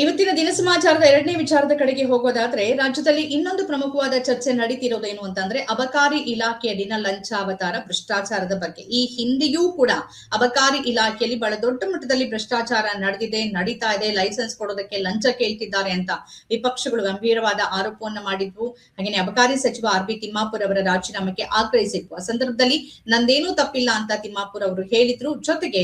ಇವತ್ತಿನ ದಿನ ಸಮಾಚಾರದ ಎರಡನೇ ವಿಚಾರದ ಕಡೆಗೆ ಹೋಗೋದಾದ್ರೆ, ರಾಜ್ಯದಲ್ಲಿ ಇನ್ನೊಂದು ಪ್ರಮುಖವಾದ ಚರ್ಚೆ ನಡೀತಿರೋದೇನು ಅಂತಂದ್ರೆ ಅಬಕಾರಿ ಇಲಾಖೆಯಲ್ಲಿನ ಲಂಚಾವತಾರ ಭ್ರಷ್ಟಾಚಾರದ ಬಗ್ಗೆ. ಈ ಹಿಂದೆಯೂ ಕೂಡ ಅಬಕಾರಿ ಇಲಾಖೆಯಲ್ಲಿ ಬಹಳ ದೊಡ್ಡ ಮಟ್ಟದಲ್ಲಿ ಭ್ರಷ್ಟಾಚಾರ ನಡೆದಿದೆ, ನಡೀತಾ ಇದೆ. ಲೈಸೆನ್ಸ್ ಕೊಡೋದಕ್ಕೆ ಲಂಚ ಕೇಳ್ತಿದ್ದಾರೆ ಅಂತ ವಿಪಕ್ಷಗಳು ಗಂಭೀರವಾದ ಆರೋಪವನ್ನ ಮಾಡಿದ್ವು. ಹಾಗೆಯೇ ಅಬಕಾರಿ ಸಚಿವ ಆರ್.ಬಿ. ತಿಮ್ಮಾಪುರ್ ಅವರ ರಾಜೀನಾಮೆಗೆ ಆಗ್ರಹಿಸಿದ್ವು. ಆ ಸಂದರ್ಭದಲ್ಲಿ ನಂದೇನೂ ತಪ್ಪಿಲ್ಲ ಅಂತ ತಿಮ್ಮಾಪುರ್ ಅವರು ಹೇಳಿದ್ರು. ಜೊತೆಗೆ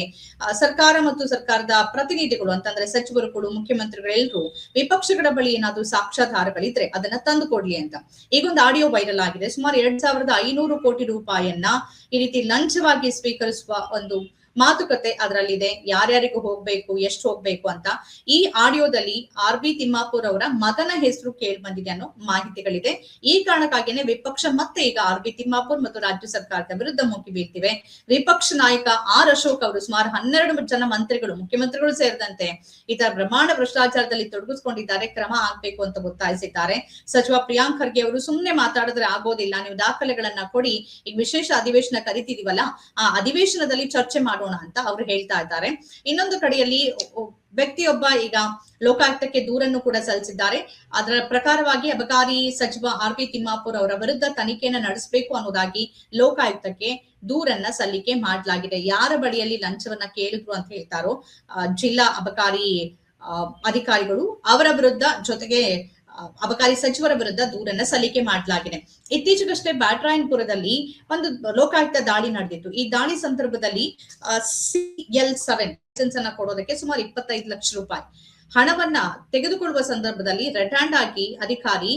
ಸರ್ಕಾರ ಮತ್ತು ಸರ್ಕಾರದ ಪ್ರತಿನಿಧಿಗಳು ಅಂತಂದ್ರೆ ಸಚಿವರು, ಮುಖ್ಯಮಂತ್ರಿಗಳು ಎಲ್ಲರೂ ವಿಪಕ್ಷಗಳ ಬಳಿ ಏನಾದ್ರೂ ಸಾಕ್ಷ್ಯಾಧಾರಗಳಿದ್ರೆ ಅದನ್ನ ತಂದು ಕೊಡ್ಲಿ ಅಂತ ಈಗೊಂದು ಆಡಿಯೋ ವೈರಲ್ ಆಗಿದೆ. ಸುಮಾರು 2,500 ಕೋಟಿ ರೂಪಾಯಿಯನ್ನ ಈ ರೀತಿ ಲಂಚವಾಗಿ ಸ್ವೀಕರಿಸುವ ಒಂದು ಮಾತುಕತೆ ಅದರಲ್ಲಿದೆ. ಯಾರ್ಯಾರಿಗೂ ಹೋಗ್ಬೇಕು, ಎಷ್ಟು ಹೋಗ್ಬೇಕು ಅಂತ ಈ ಆಡಿಯೋದಲ್ಲಿ ಆರ್.ಬಿ. ತಿಮ್ಮಾಪುರ್ ಅವರ ಮಗನ ಹೆಸರು ಕೇಳಿ ಬಂದಿದೆ ಅನ್ನೋ ಮಾಹಿತಿಗಳಿದೆ. ಈ ಕಾರಣಕ್ಕಾಗಿಯೇ ವಿಪಕ್ಷ ಮತ್ತೆ ಈಗ ಆರ್.ಬಿ. ತಿಮ್ಮಾಪುರ್ ಮತ್ತು ರಾಜ್ಯ ಸರ್ಕಾರದ ವಿರುದ್ಧ ಮುಗಿ ಬೀಳ್ತಿವೆ. ವಿಪಕ್ಷ ನಾಯಕ ಆರ್ ಅಶೋಕ್ ಅವರು ಸುಮಾರು 12 ಜನ ಮಂತ್ರಿಗಳು, ಮುಖ್ಯಮಂತ್ರಿಗಳು ಸೇರಿದಂತೆ ಈ ತರ ಬ್ರಹ್ಮಾಂಡ ಭ್ರಷ್ಟಾಚಾರದಲ್ಲಿ ತೊಡಗಿಸಿಕೊಂಡಿದ್ದಾರೆ, ಕ್ರಮ ಆಗ್ಬೇಕು ಅಂತ ಒತ್ತಾಯಿಸಿದ್ದಾರೆ. ಸಚಿವ ಪ್ರಿಯಾಂಕ್ ಖರ್ಗೆ ಅವರು ಸುಮ್ನೆ ಮಾತಾಡಿದ್ರೆ ಆಗೋದಿಲ್ಲ, ನೀವು ದಾಖಲೆಗಳನ್ನ ಕೊಡಿ, ಈಗ ವಿಶೇಷ ಅಧಿವೇಶನ ಕರಿತಿದೀವಲ್ಲ ಆ ಅಧಿವೇಶನದಲ್ಲಿ ಚರ್ಚೆ ಮಾಡೋಣ ಅಂತ ಅವರು ಹೇಳ್ತಾ ಇದ್ದಾರೆ. ಇನ್ನೊಂದು ಕಡೆಯಲ್ಲಿ ವ್ಯಕ್ತಿಯೊಬ್ಬ ಈಗ ಲೋಕಾಯುಕ್ತಕ್ಕೆ ದೂರನ್ನು ಕೂಡ ಸಲ್ಲಿಸಿದ್ದಾರೆ. ಅದರ ಪ್ರಕಾರವಾಗಿ ಅಬಕಾರಿ ಸಚಿವ ಆರ್.ಬಿ. ತಿಮ್ಮಾಪುರ್ ಅವರ ವಿರುದ್ಧ ತನಿಖೆಯನ್ನ ನಡೆಸಬೇಕು ಅನ್ನೋದಾಗಿ ಲೋಕಾಯುಕ್ತಕ್ಕೆ ದೂರನ್ನ ಸಲ್ಲಿಕೆ ಮಾಡಲಾಗಿದೆ. ಯಾರ ಬಳಿಯಲ್ಲಿ ಲಂಚವನ್ನ ಕೇಳಿದ್ರು ಅಂತ ಹೇಳ್ತಾರೋ ಜಿಲ್ಲಾ ಅಬಕಾರಿ ಅಧಿಕಾರಿಗಳು ಅವರ ವಿರುದ್ಧ, ಜೊತೆಗೆ ಅಬಕಾರಿ ಸಚಿವರ ವಿರುದ್ಧ ದೂರನ್ನ ಸಲ್ಲಿಕೆ ಮಾಡಲಾಗಿದೆ. ಇತ್ತೀಚೆಗಷ್ಟೇ ಬ್ಯಾಟರಾಯನಪುರದಲ್ಲಿ ಒಂದು ಲೋಕಾಯುಕ್ತ ದಾಳಿ ನಡೆದಿತ್ತು. ಈ ದಾಳಿ ಸಂದರ್ಭದಲ್ಲಿ CL7 ಲೈಸೆನ್ಸ್ ಅನ್ನ ಕೊಡೋದಕ್ಕೆ ಸುಮಾರು 25 ಲಕ್ಷ ರೂಪಾಯಿ ಹಣವನ್ನ ತೆಗೆದುಕೊಳ್ಳುವ ಸಂದರ್ಭದಲ್ಲಿ ರೆಡ್ ಹ್ಯಾಂಡ್ ಆಗಿ ಅಧಿಕಾರಿ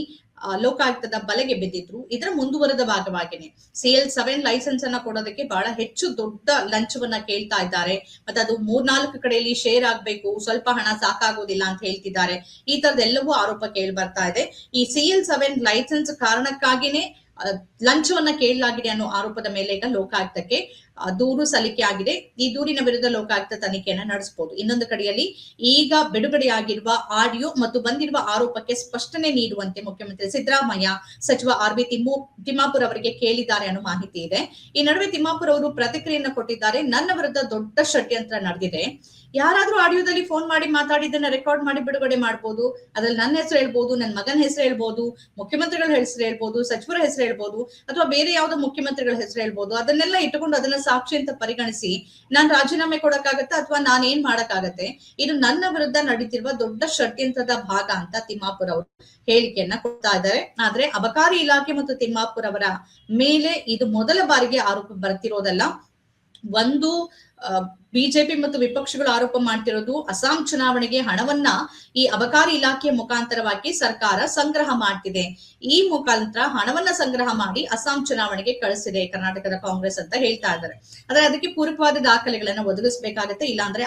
ಲೋಕಾಯುಕ್ತದ ಬಲೆಗೆ ಬಿದ್ದಿದ್ರು. ಇದರ ಮುಂದುವರೆದ ಭಾಗವಾಗಿನೇ CL7 ಲೈಸೆನ್ಸ್ ಅನ್ನ ಕೊಡೋದಕ್ಕೆ ಬಹಳ ಹೆಚ್ಚು ದೊಡ್ಡ ಲಂಚವನ್ನ ಕೇಳ್ತಾ ಇದ್ದಾರೆ. ಮತ್ತೆ ಅದು 3-4 ಕಡೆಯಲ್ಲಿ ಶೇರ್ ಆಗ್ಬೇಕು, ಸ್ವಲ್ಪ ಹಣ ಸಾಕಾಗೋದಿಲ್ಲ ಅಂತ ಹೇಳ್ತಿದ್ದಾರೆ. ಈ ತರದೆಲ್ಲವೂ ಆರೋಪ ಕೇಳಿ ಬರ್ತಾ ಇದೆ. ಈ CL7 ಲೈಸೆನ್ಸ್ ಕಾರಣಕ್ಕಾಗಿನೇ ಲಂಚವನ್ನ ಕೇಳಲಾಗಿದೆ ಅನ್ನೋ ಆರೋಪದ ಮೇಲೆ ಈಗ ಲೋಕಾಯುಕ್ತಕ್ಕೆ ದೂರು ಸಲ್ಲಿಕೆ ಆಗಿದೆ. ಈ ದೂರಿನ ವಿರುದ್ಧ ಲೋಕಾಯುಕ್ತ ತನಿಖೆಯನ್ನ ನಡೆಸಬಹುದು. ಇನ್ನೊಂದು ಕಡೆಯಲ್ಲಿ ಈಗ ಬಿಡುಗಡೆಯಾಗಿರುವ ಆಡಿಯೋ ಮತ್ತು ಬಂದಿರುವ ಆರೋಪಕ್ಕೆ ಸ್ಪಷ್ಟನೆ ನೀಡುವಂತೆ ಮುಖ್ಯಮಂತ್ರಿ ಸಿದ್ದರಾಮಯ್ಯ ಸಚಿವ ಆರ್.ಬಿ. ತಿಮ್ಮಾಪುರ್ ಅವರಿಗೆ ಕೇಳಿದ್ದಾರೆ ಅನ್ನೋ ಮಾಹಿತಿ ಇದೆ. ಈ ನಡುವೆ ತಿಮ್ಮಾಪುರ್ ಅವರು ಪ್ರತಿಕ್ರಿಯೆಯನ್ನ ಕೊಟ್ಟಿದ್ದಾರೆ. ನನ್ನ ವಿರುದ್ಧ ದೊಡ್ಡ ಷಡ್ಯಂತ್ರ ನಡೆದಿದೆ. ಯಾರಾದ್ರೂ ಆಡಿಯೋದಲ್ಲಿ ಫೋನ್ ಮಾಡಿ ಮಾತಾಡಿದ್ದನ್ನ ರೆಕಾರ್ಡ್ ಮಾಡಿ ಬಿಡುಗಡೆ ಮಾಡಬಹುದು. ಅದ್ರಲ್ಲಿ ನನ್ನ ಹೆಸರು ಹೇಳ್ಬಹುದು, ನನ್ನ ಮಗನ ಹೆಸರು ಹೇಳ್ಬಹುದು, ಮುಖ್ಯಮಂತ್ರಿಗಳ ಹೆಸರು ಹೇಳ್ಬಹುದು, ಸಚಿವರ ಹೆಸರು ಹೇಳ್ಬಹುದು, ಅಥವಾ ಬೇರೆ ಯಾವ್ದೋ ಮುಖ್ಯಮಂತ್ರಿಗಳ ಹೆಸರು ಹೇಳ್ಬಹುದು. ಅದನ್ನೆಲ್ಲ ಇಟ್ಟುಕೊಂಡು ಅದನ್ನ ಸಾಕ್ಷಿ ಅಂತ ಪರಿಗಣಿಸಿ ನಾನ್ ರಾಜೀನಾಮೆ ಕೊಡಕ್ಕಾಗತ್ತೆ ಅಥವಾ ನಾನೇನ್ ಮಾಡಕ್ಕಾಗತ್ತೆ? ಇದು ನನ್ನ ವಿರುದ್ಧ ನಡೀತಿರುವ ದೊಡ್ಡ ಷಡ್ಯಂತ್ರದ ಭಾಗ ಅಂತ ತಿಮ್ಮಾಪುರ್ ಅವರು ಹೇಳಿಕೆಯನ್ನ ಕೊಡ್ತಾ ಇದ್ದಾರೆ. ಆದ್ರೆ ಅಬಕಾರಿ ಇಲಾಖೆ ಮತ್ತು ತಿಮ್ಮಾಪುರ್ ಅವರ ಮೇಲೆ ಇದು ಮೊದಲ ಬಾರಿಗೆ ಆರೋಪ ಬರ್ತಿರೋದಲ್ಲ. ಒಂದು ಬಿಜೆಪಿ ಮತ್ತು ವಿಪಕ್ಷಗಳು ಆರೋಪ ಮಾಡ್ತಿರೋದು ಅಸ್ಸಾಂ ಚುನಾವಣೆಗೆ ಹಣವನ್ನ ಈ ಅಬಕಾರಿ ಇಲಾಖೆಯ ಮುಖಾಂತರವಾಗಿ ಸರ್ಕಾರ ಸಂಗ್ರಹ ಮಾಡ್ತಿದೆ. ಈ ಮುಖಾಂತರ ಹಣವನ್ನ ಸಂಗ್ರಹ ಮಾಡಿ ಅಸ್ಸಾಂ ಚುನಾವಣೆಗೆ ಕಳಿಸಿದೆ ಕರ್ನಾಟಕದ ಕಾಂಗ್ರೆಸ್ ಅಂತ ಹೇಳ್ತಾ ಇದ್ದಾರೆ. ಆದ್ರೆ ಅದಕ್ಕೆ ಪೂರಕವಾದ ದಾಖಲೆಗಳನ್ನ ಒದಗಿಸಬೇಕಾಗತ್ತೆ, ಇಲ್ಲಾಂದ್ರೆ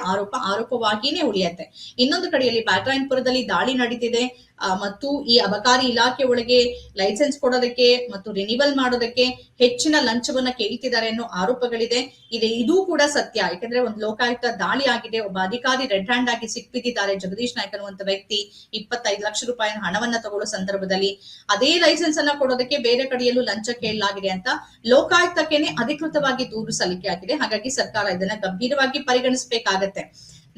ಆರೋಪವಾಗಿಯೇ ಉಳಿಯತ್ತೆ. ಇನ್ನೊಂದು ಕಡೆಯಲ್ಲಿ ಬ್ಯಾಟರಾಯನಪುರದಲ್ಲಿ ದಾಳಿ ನಡೀತಿದೆ ಮತ್ತು ಈ ಅಬಕಾರಿ ಇಲಾಖೆ ಒಳಗೆ ಲೈಸೆನ್ಸ್ ಕೊಡೋದಕ್ಕೆ ಮತ್ತು ರಿನಿವಲ್ ಮಾಡೋದಕ್ಕೆ ಹೆಚ್ಚಿನ ಲಂಚವನ್ನ ಕೇಳ್ತಿದ್ದಾರೆ ಅನ್ನೋ ಆರೋಪಗಳಿದೆ. ಇದು ಕೂಡ ಸತ್ಯ. ಯಾಕಂದ್ರೆ ಒಂದು ಲೋಕಾಯುಕ್ತ ದಾಳಿ ಆಗಿದೆ, ಒಬ್ಬ ಅಧಿಕಾರಿ ರೆಡ್ ಹ್ಯಾಂಡ್ ಆಗಿ ಸಿಕ್ಬಿದ್ದಿದ್ದಾರೆ. ಜಗದೀಶ್ ನಾಯ್ಕ ಅನ್ನುವಂತ ವ್ಯಕ್ತಿ 25 ಲಕ್ಷ ರೂಪಾಯಿ ಹಣವನ್ನ ತಗೊಳ್ಳೋ ಸಂದರ್ಭದಲ್ಲಿ ಅದೇ ಲೈಸೆನ್ಸ್ ಅನ್ನ ಕೊಡೋದಕ್ಕೆ ಬೇರೆ ಕಡೆಯಲ್ಲೂ ಲಂಚ ಕೇಳಲಾಗಿದೆ ಅಂತ ಲೋಕಾಯುಕ್ತಕ್ಕೇನೆ ಅಧಿಕೃತವಾಗಿ ದೂರು ಸಲ್ಲಿಕೆ ಆಗಿದೆ. ಹಾಗಾಗಿ ಸರ್ಕಾರ ಇದನ್ನ ಗಂಭೀರವಾಗಿ ಪರಿಗಣಿಸಬೇಕಾಗತ್ತೆ.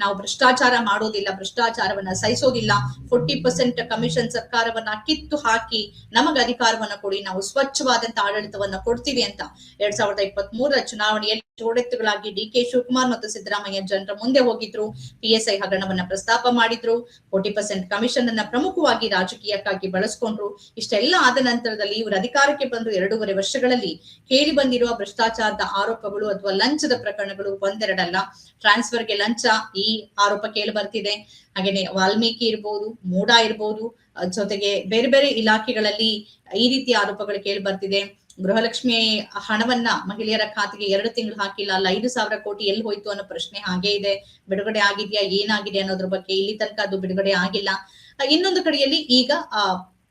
ನಾವು ಭ್ರಷ್ಟಾಚಾರ ಮಾಡೋದಿಲ್ಲ, ಭ್ರಷ್ಟಾಚಾರವನ್ನ ಸಹಿಸೋದಿಲ್ಲ, 40% ಕಮಿಷನ್ ಸರ್ಕಾರವನ್ನ ಕಿತ್ತು ಹಾಕಿ ನಮಗೆ ಅಧಿಕಾರವನ್ನ ಕೊಡಿ, ನಾವು ಸ್ವಚ್ಛವಾದಂತ ಆಡಳಿತವನ್ನ ಕೊಡ್ತೀವಿ ಅಂತ 2023ರ ಚುನಾವಣೆಯಲ್ಲಿ ಜೋಡೆತ್ತುಗಳಾಗಿ ಡಿ.ಕೆ. ಶಿವಕುಮಾರ್ ಮತ್ತು ಸಿದ್ದರಾಮಯ್ಯ ಜನರ ಮುಂದೆ ಹೋಗಿದ್ರು. PSI ಹಗರಣವನ್ನ ಪ್ರಸ್ತಾಪ ಮಾಡಿದ್ರು. 40% ಕಮಿಷನ್ ಅನ್ನ ಪ್ರಮುಖವಾಗಿ ರಾಜಕೀಯಕ್ಕಾಗಿ ಬಳಸ್ಕೊಂಡ್ರು. ಇಷ್ಟೆಲ್ಲ ಆದ ನಂತರದಲ್ಲಿ ಇವರು ಅಧಿಕಾರಕ್ಕೆ ಬಂದು 2.5 ವರ್ಷಗಳಲ್ಲಿ ಕೇಳಿ ಬಂದಿರುವ ಭ್ರಷ್ಟಾಚಾರದ ಆರೋಪಗಳು ಅಥವಾ ಲಂಚದ ಪ್ರಕರಣಗಳು ಒಂದೆರಡಲ್ಲ. ಟ್ರಾನ್ಸ್ಫರ್ಗೆ ಲಂಚ ಈ ಆರೋಪ ಕೇಳಿ ಬರ್ತಿದೆ. ಹಾಗೇನೆ ವಾಲ್ಮೀಕಿ ಇರ್ಬೋದು, ಮೂಡಾ ಇರ್ಬೋದು, ಜೊತೆಗೆ ಬೇರೆ ಬೇರೆ ಇಲಾಖೆಗಳಲ್ಲಿ ಈ ರೀತಿಯ ಆರೋಪಗಳು ಕೇಳಿ ಬರ್ತಿದೆ. ಗೃಹಲಕ್ಷ್ಮಿ ಹಣವನ್ನ ಮಹಿಳೆಯರ ಖಾತೆಗೆ 2 ತಿಂಗಳು ಹಾಕಿಲ್ಲ, 5,000 ಕೋಟಿ ಎಲ್ಲಿ ಹೋಯ್ತು ಅನ್ನೋ ಪ್ರಶ್ನೆ ಹಾಗೆ ಇದೆ. ಬಿಡುಗಡೆ ಆಗಿದೆಯಾ, ಏನಾಗಿದೆ ಅನ್ನೋದ್ರ ಬಗ್ಗೆ ಇಲ್ಲಿ ತನಕ ಅದು ಬಿಡುಗಡೆ ಆಗಿಲ್ಲ. ಇನ್ನೊಂದು ಕಡೆಯಲ್ಲಿ ಈಗ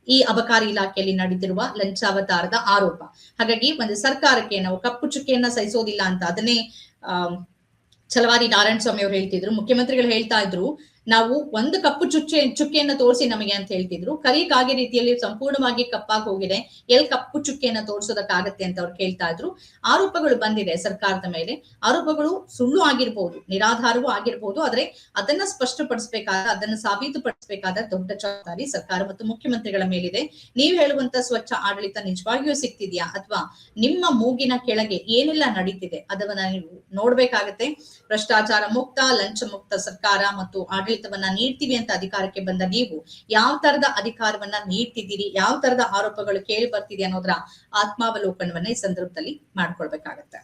ಈ ಅಬಕಾರಿ ಇಲಾಖೆಯಲ್ಲಿ ನಡೀತಿರುವ ಲಂಚಾವತಾರದ ಆರೋಪ. ಹಾಗಾಗಿ ಒಂದು ಸರ್ಕಾರಕ್ಕೆ ನಾವು ಕಪ್ಪು ಚುಕ್ಕೆಯನ್ನ ಸಹಿಸೋದಿಲ್ಲ ಅಂತ ಅದನ್ನೇ ಛಲವಾದಿ ನಾರಾಯಣ ಸ್ವಾಮಿ ಅವರು ಹೇಳ್ತಿದ್ರು. ಮುಖ್ಯಮಂತ್ರಿಗಳು ಹೇಳ್ತಾ ಇದ್ರು, ನಾವು ಒಂದು ಕಪ್ಪು ಚುಕ್ಕೆಯನ್ನ ತೋರಿಸಿ ನಮಗೆ ಅಂತ ಹೇಳ್ತಿದ್ರು. ಕರಿ ಕಾಗೆ ರೀತಿಯಲ್ಲಿ ಸಂಪೂರ್ಣವಾಗಿ ಕಪ್ಪಾಗಿ ಹೋಗಿದೆ, ಎಲ್ಲಿ ಕಪ್ಪು ಚುಕ್ಕೆಯನ್ನ ತೋರಿಸೋದಕ್ಕಾಗತ್ತೆ ಅಂತ ಅವ್ರು ಕೇಳ್ತಾ ಇದ್ರು. ಆರೋಪಗಳು ಬಂದಿದೆ ಸರ್ಕಾರದ ಮೇಲೆ. ಆರೋಪಗಳು ಸುಳ್ಳು ಆಗಿರ್ಬೋದು, ನಿರಾಧಾರವೂ ಆಗಿರ್ಬೋದು. ಆದ್ರೆ ಅದನ್ನ ಸ್ಪಷ್ಟಪಡಿಸಬೇಕಾದ, ಅದನ್ನ ಸಾಬೀತುಪಡಿಸಬೇಕಾದ ದೊಡ್ಡ ಜವಾಬ್ದಾರಿ ಸರ್ಕಾರ ಮತ್ತು ಮುಖ್ಯಮಂತ್ರಿಗಳ ಮೇಲಿದೆ. ನೀವು ಹೇಳುವಂತ ಸ್ವಚ್ಛ ಆಡಳಿತ ನಿಜವಾಗಿಯೂ ಸಿಗ್ತಿದ್ಯಾ, ಅಥವಾ ನಿಮ್ಮ ಮೂಗಿನ ಕೆಳಗೆ ಏನೆಲ್ಲ ನಡೀತಿದೆ ಅದನ್ನ ನೀವು ನೋಡ್ಬೇಕಾಗತ್ತೆ. ಭ್ರಷ್ಟಾಚಾರ ಮುಕ್ತ, ಲಂಚ ಮುಕ್ತ ಸರ್ಕಾರ ಮತ್ತು ಆಡಳಿತವನ್ನ ನೀಡ್ತೀವಿ ಅಂತ ಅಧಿಕಾರಕ್ಕೆ ಬಂದ ನೀವು ಯಾವ ತರದ ಅಧಿಕಾರವನ್ನ ನೀಡ್ತಿದ್ದೀರಿ, ಯಾವ ತರದ ಆರೋಪಗಳು ಕೇಳಿ ಬರ್ತಿದೆ ಅನ್ನೋದ್ರ ಆತ್ಮಾವಲೋಕನವನ್ನ ಈ ಸಂದರ್ಭದಲ್ಲಿ ಮಾಡ್ಕೊಳ್ಬೇಕಾಗತ್ತೆ.